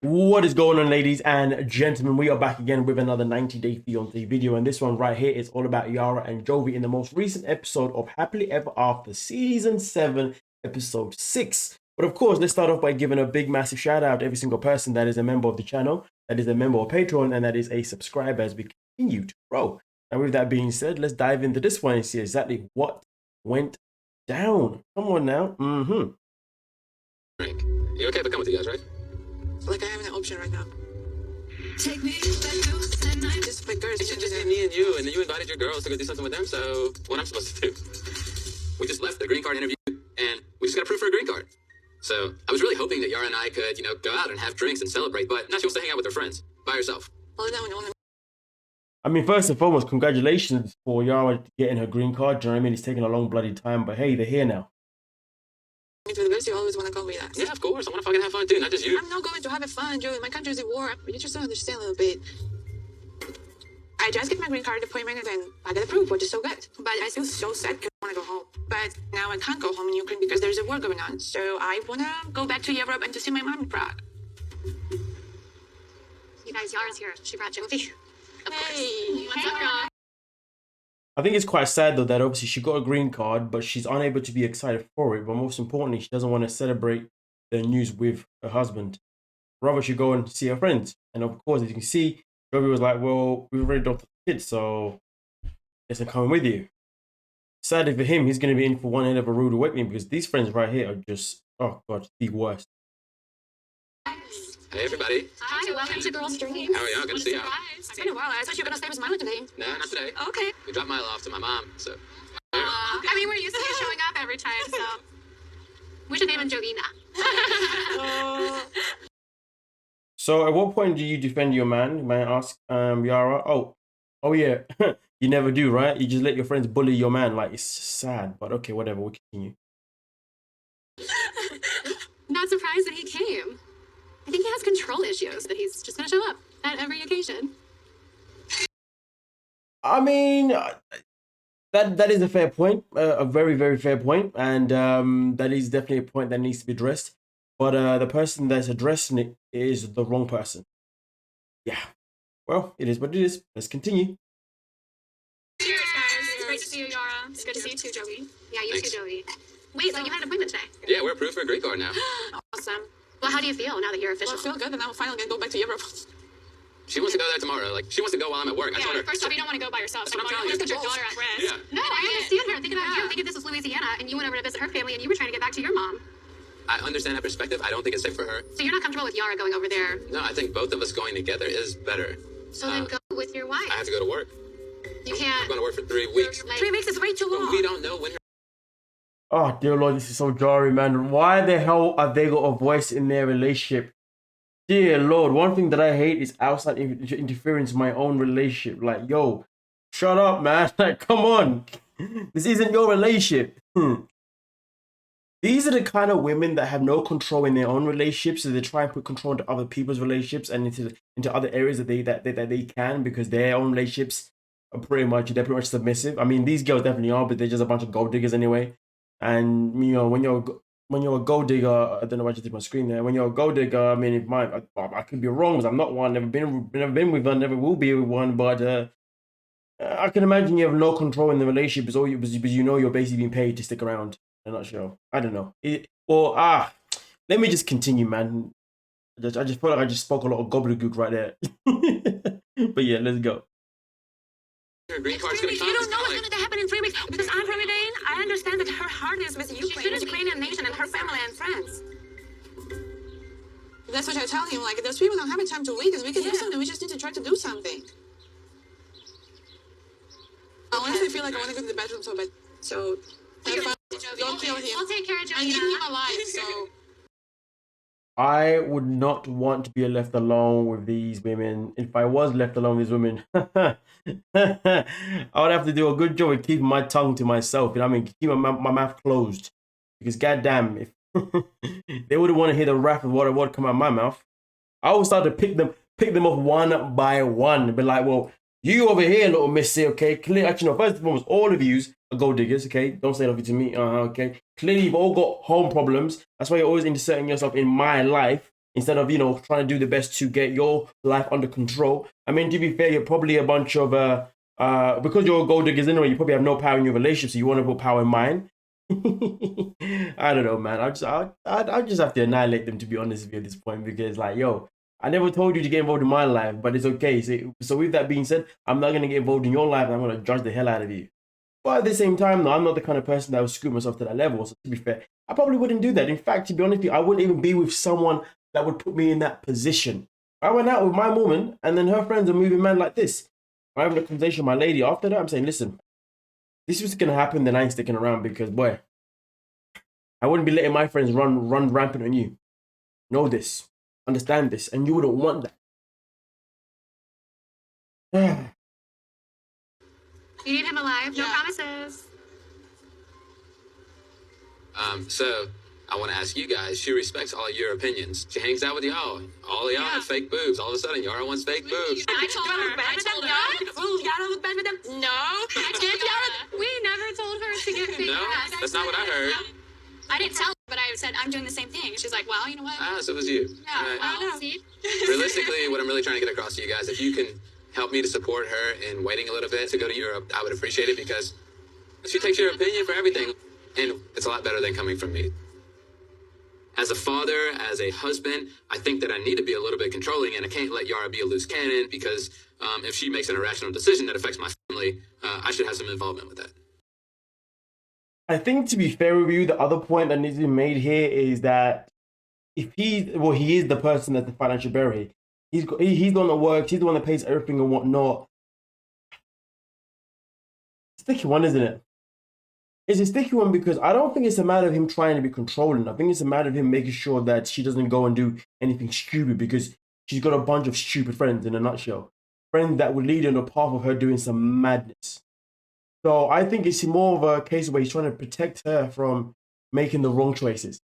What is going on, ladies and gentlemen? We are back again with another 90-day fiancé video, and this one right here is all about Yara and Jovi in the most recent episode of Happily Ever After Season 7, Episode 6. But of course, let's start off by giving a big, massive shout out to every single person that is a member of the channel, that is a member of Patreon, and that is a subscriber as we continue to grow. And with that being said, let's dive into this one and see exactly what went down. Come on now. Frank, you okay if I come with you guys, right? Like I have an option right now. Take me back Just like girls. It should just be me and you, and then you invited your girls to go do something with them, so what I'm supposed to do? We just left the green card interview, and we just got approved for a green card. So I was really hoping that Yara and I could, go out and have drinks and celebrate, but now she wants to hang out with her friends, by herself. Well, no. I mean, first and foremost, congratulations for Yara getting her green card. Do you know what I mean? It's taken a long bloody time, but hey, they're here now. To the girls, you always want to go with us. Yeah, of course. I want to fucking have fun too, not just you. I'm not going to have fun, Joey. My country's at war. You just don't understand a little bit. I just get my green card appointment and then I get approved, which is so good. But I feel so sad because I want to go home. But now I can't go home in Ukraine because there's a war going on. So I want to go back to Europe and to see my mom in Prague. You guys, Yara's here. She brought Jovi. Of Hey. What's up, girl? I think it's quite sad, though, that obviously she got a green card, but she's unable to be excited for it. But most importantly, she doesn't want to celebrate the news with her husband. Rather, she go and see her friends. And of course, as you can see, Jovi was like, well, we've already adopted kids, so I guess I'm coming with you. Sadly for him, he's going to be in for one hell of a rude awakening because these friends right here are just, oh God, the worst. Hey, everybody. Hi, welcome to Girls Dream. How are y'all? Good to see y'all. It's been a while. I thought you were going to stay with Milo today. No, not today. Okay. We dropped Milo off to my mom, so. I mean, we're used to you showing up every time, so we should name him Jovina. So at what point do you defend your man? May I ask, Yara? Oh yeah, you never do, right? You just let your friends bully your man. Like, it's sad, but okay, whatever, we'll continue. Not surprised that he came. I think he has control issues, that he's just going to show up at every occasion. I mean, that is a fair point, a very, very fair point, and that is definitely a point that needs to be addressed. But the person that's addressing it is the wrong person. Yeah. Well, it is what it is. Let's continue. Cheers, guys. It's great to see you, Yara. It's good to see you too, Jovi. Yeah, you too, Jovi. Wait, so you had an appointment today? Yeah, we're approved for a green card now. Awesome. Well, how do you feel now that you're official? Well, I feel good, and I'm finally going to go back to Europe. She wants to go there tomorrow. Like, she wants to go while I'm at work. I told her. First off, you don't want to go by yourself. That's what I'm telling you. Put your daughter at risk. Yeah. No, I understand her. Think about you. Think if this was Louisiana and you went over to visit her family and you were trying to get back to your mom. I understand that perspective. I don't think it's safe for her. So you're not comfortable with Yara going over there? No, I think both of us going together is better. So then go with your wife. I have to go to work. You I'm can't. going to work for 3 weeks. Like, 3 weeks is way too But long. we don't know when her Oh, dear Lord, this is so jarring, man. Why the hell are they got a voice in their relationship? Dear Lord, one thing that I hate is outside interference in my own relationship. Like, yo, shut up, man. Like, come on. This isn't your relationship. These are the kind of women that have no control in their own relationships, so they try and put control into other people's relationships and into other areas that they can, because their own relationships are pretty much submissive. I mean, these girls definitely are, but they're just a bunch of gold diggers anyway. And when you're a gold digger, I don't know why I just did my screen there. When you're a gold digger, I mean, I could be wrong because I'm not one. Never been with one. Never will be with one. But I can imagine you have no control in the relationship because you know you're basically being paid to stick around. I'm not sure. I don't know. Let me just continue, man. I just feel like I just spoke a lot of gobbledygook right there. But yeah, let's go. green card's going to come. You don't know what's going to happen in 3 weeks. Because I'm from Ukraine, I understand that her heart is with Ukraine, the Ukrainian nation, and her family and friends. That's what I tell him. Like, those people don't have time to wait because we can do something. We just need to try to do something. I honestly feel like I want to go to the bedroom so bad. So, don't kill him. We'll take care of I need Jovina. him alive, so... I would not want to be left alone with these women. If I was left alone with these women, I would have to do a good job of keeping my tongue to myself. You know what I mean? Keep my mouth closed. Because goddamn, if they wouldn't want to hear the wrath of what would come out of my mouth, I would start to pick them up one by one. Be like, well, you over here, little missy, okay? Clear, actually, no, first and foremost, all of yous are gold diggers, okay? Don't say nothing to me, okay? Clearly, you've all got home problems. That's why you're always inserting yourself in my life. instead of, you know, trying to do the best to get your life under control. I mean, to be fair, you're probably a bunch of because you're gold diggers anyway, you probably have no power in your relationship, so you want to put power in mine. I don't know, man. I just have to annihilate them, to be honest with you, at this point, because like, yo, I never told you to get involved in my life, but it's okay. So with that being said, I'm not gonna get involved in your life, and I'm gonna judge the hell out of you. But at the same time, though, I'm not the kind of person that would scoop myself to that level. So to be fair, I probably wouldn't do that. In fact, to be honest with you, I wouldn't even be with someone that would put me in that position. I went out with my woman, and then her friends are moving man like this. I'm having a conversation with my lady. After that, I'm saying, listen, this was gonna happen, then I ain't sticking around, because boy, I wouldn't be letting my friends run rampant on you. Know this, understand this, and you wouldn't want that. You need him alive. No promises. So I want to ask you guys. She respects all your opinions. She hangs out with y'all. All of y'all have fake boobs. All of a sudden, Yara wants fake boobs. I told her. Yara look bad with them? No. We never told her to get fake No, boobs. that's not what I heard. I didn't tell her, but I said I'm doing the same thing. She's like, well, you know what? Ah, so it was you. Yeah, All right. well, see? Realistically, what I'm really trying to get across to you guys, if you can help me to support her in waiting a little bit to go to Europe, I would appreciate it, because she takes your opinion for everything, and it's a lot better than coming from me. As a father, as a husband, I think that I need to be a little bit controlling, and I can't let Yara be a loose cannon, because if she makes an irrational decision that affects my family, I should have some involvement with that. I think, to be fair with you, the other point that needs to be made here is that if he is the person that's the financial barrier. He's the one that works. He's the one that pays everything and whatnot. Sticky one, isn't it? It's a sticky one because I don't think it's a matter of him trying to be controlling. I think it's a matter of him making sure that she doesn't go and do anything stupid, because she's got a bunch of stupid friends, in a nutshell. Friends that would lead on the path of her doing some madness. So I think it's more of a case where he's trying to protect her from making the wrong choices,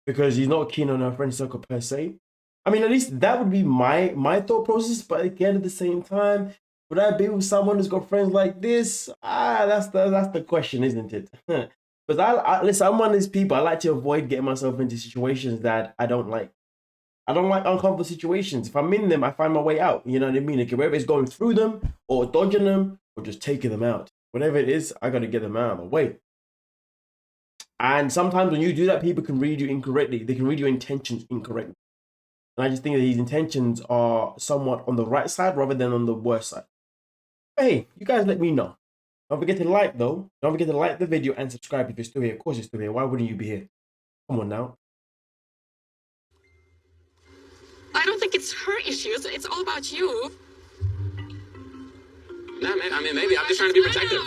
because he's not keen on her friend circle per se. I mean, at least that would be my thought process. But again, at the same time, would I be with someone who's got friends like this? That's the question, isn't it? Because listen, I'm one of these people. I like to avoid getting myself into situations that I don't like. I don't like uncomfortable situations. If I'm in them, I find my way out. You know what I mean? Like, whether it's going through them or dodging them or just taking them out. Whatever it is, I got to get them out of the way. And sometimes when you do that, people can read you incorrectly. They can read your intentions incorrectly. And I just think that these intentions are somewhat on the right side rather than on the worst side. But hey, you guys let me know. Don't forget to like, though. Don't forget to like the video and subscribe if you're still here. Of course you're still here. Why wouldn't you be here? Come on now. I don't think it's her issues. It's all about you. No, I mean, maybe I'm just trying to be protective.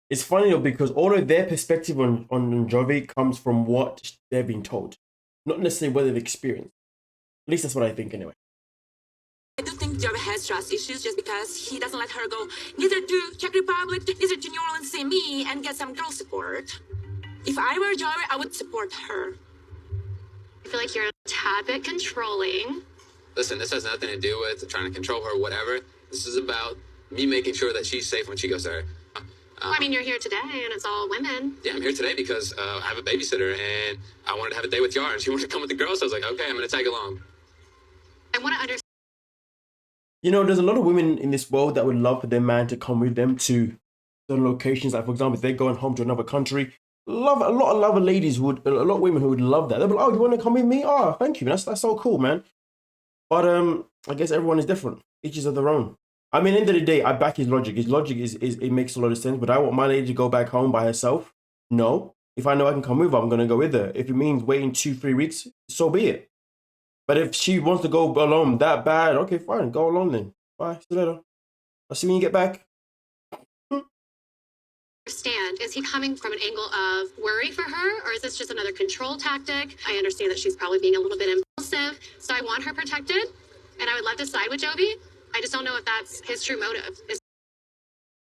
It's funny though, because all of their perspective on Jovi comes from what they've been told, not necessarily what they've experienced. At least that's what I think anyway. I don't think Jovi has trust issues just because he doesn't let her go neither to Czech Republic, neither to New Orleans to see me and get some girl support. If I were Jovi, I would support her. I feel like you're a tad bit controlling. Listen, this has nothing to do with trying to control her or whatever. This is about me making sure that she's safe when she goes there. I mean, you're here today, and it's all women. Yeah, I'm here today because I have a babysitter, and I wanted to have a day with Yara, and she wanted to come with the girls, so I was like, okay, I'm going to tag along. I want to understand. You know, there's a lot of women in this world that would love for their man to come with them to certain locations. Like, for example, if they're going home to another country, a lot of ladies would, a lot of women who would love that. They'll be like, oh, you want to come with me? Oh, thank you. That's so cool, man. But I guess everyone is different. Each is of their own. I mean, end of the day, I back his logic. His logic is it makes a lot of sense. But I want my lady to go back home by herself. No. If I know I can come with her, I'm going to go with her. If it means waiting 2-3 weeks, so be it. But if she wants to go alone that bad, okay, fine. Go alone then. Bye. See you later. I'll see you when you get back. Understand, is he coming from an angle of worry for her, or is this just another control tactic? I understand that she's probably being a little bit impulsive, so I want her protected, and I would love to side with Jovi. I just don't know if that's his true motive.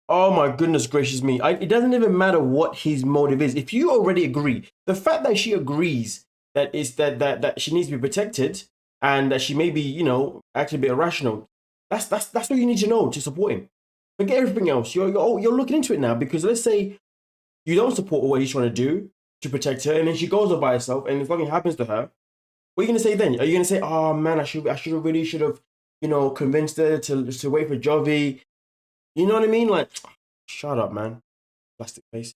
Oh my goodness gracious me. It doesn't even matter what his motive is. If you already agree, the fact that she agrees that she needs to be protected and that she may be, you know, actually a bit irrational, that's all you need to know to support him. Forget everything else. You're looking into it now, because let's say you don't support what he's trying to do. to protect her, and then she goes up by herself, and if something happens to her, what are you gonna say then? Are you gonna say, "Oh man, I should have you know, convinced her to wait for Jovi"? You know what I mean? Like, shut up, man. Plastic face.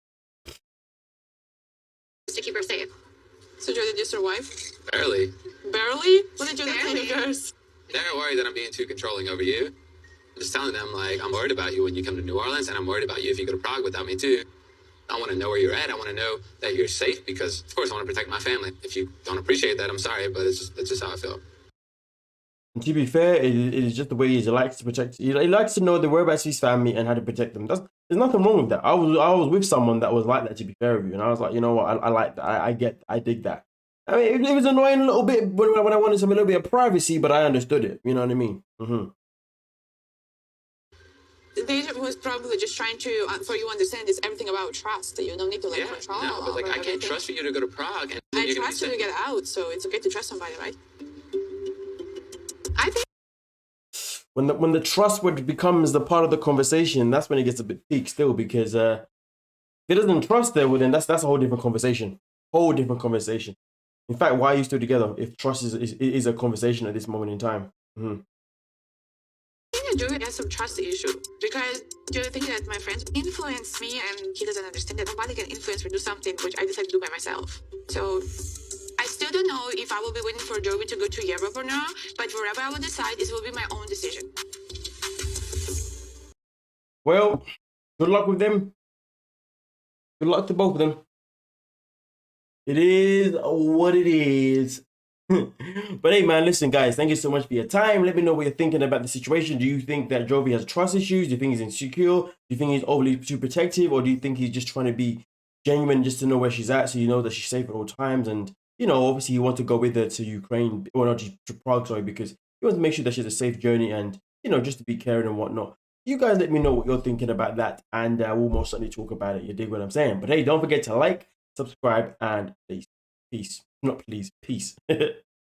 To keep her safe. So Joe, did you survive? Barely. Barely? What did you do to Barely. the girls? They're worried that I'm being too controlling over you. I'm just telling them, like, I'm worried about you when you come to New Orleans, and I'm worried about you if you go to Prague without me, too. I want to know where you're at. I want to know that you're safe because, of course, I want to protect my family. If you don't appreciate that, I'm sorry, but it's just how I feel. And to be fair, it is just the way he likes to protect. He likes to know the whereabouts of his family and how to protect them. There's nothing wrong with that. I was with someone that was like that. To be fair with you, and I was like, you know what, I like that. I dig that. I mean, it was annoying a little bit when I wanted a little bit of privacy, but I understood it. You know what I mean? They was probably just trying to, for you to understand, it's everything about trust. You don't need to like control. No, but like I can't trust for you to go to Prague. And I trust you to get out, so it's okay to trust somebody, right? I think when the trust word becomes the part of the conversation, that's when it gets a bit peak still, because if he doesn't trust her, well then that's a whole different conversation. Whole different conversation. In fact, why are you still together if trust is a conversation at this moment in time? I think Joey has some trust issue because Joey thinks that my friends influence me and he doesn't understand that nobody can influence me to do something which I decided to do by myself. So I still don't know if I will be waiting for Joey to go to Europe or not, but wherever I will decide, this will be my own decision. Well, good luck with them. Good luck to both of them. It is what it is. But hey, man, listen, guys, thank you so much for your time. Let me know what you're thinking about the situation. Do you think that Jovi has trust issues? Do you think he's insecure? Do you think he's overly too protective? Or do you think he's just trying to be genuine just to know where she's at so you know that she's safe at all times? And, you know, obviously you want to go with her to Ukraine, or not to Prague, sorry, because you want to make sure that she has a safe journey and, you know, just to be caring and whatnot. You guys let me know what you're thinking about that, and we'll most certainly talk about it. You dig what I'm saying? But hey, don't forget to like, subscribe, and peace. Not please, peace.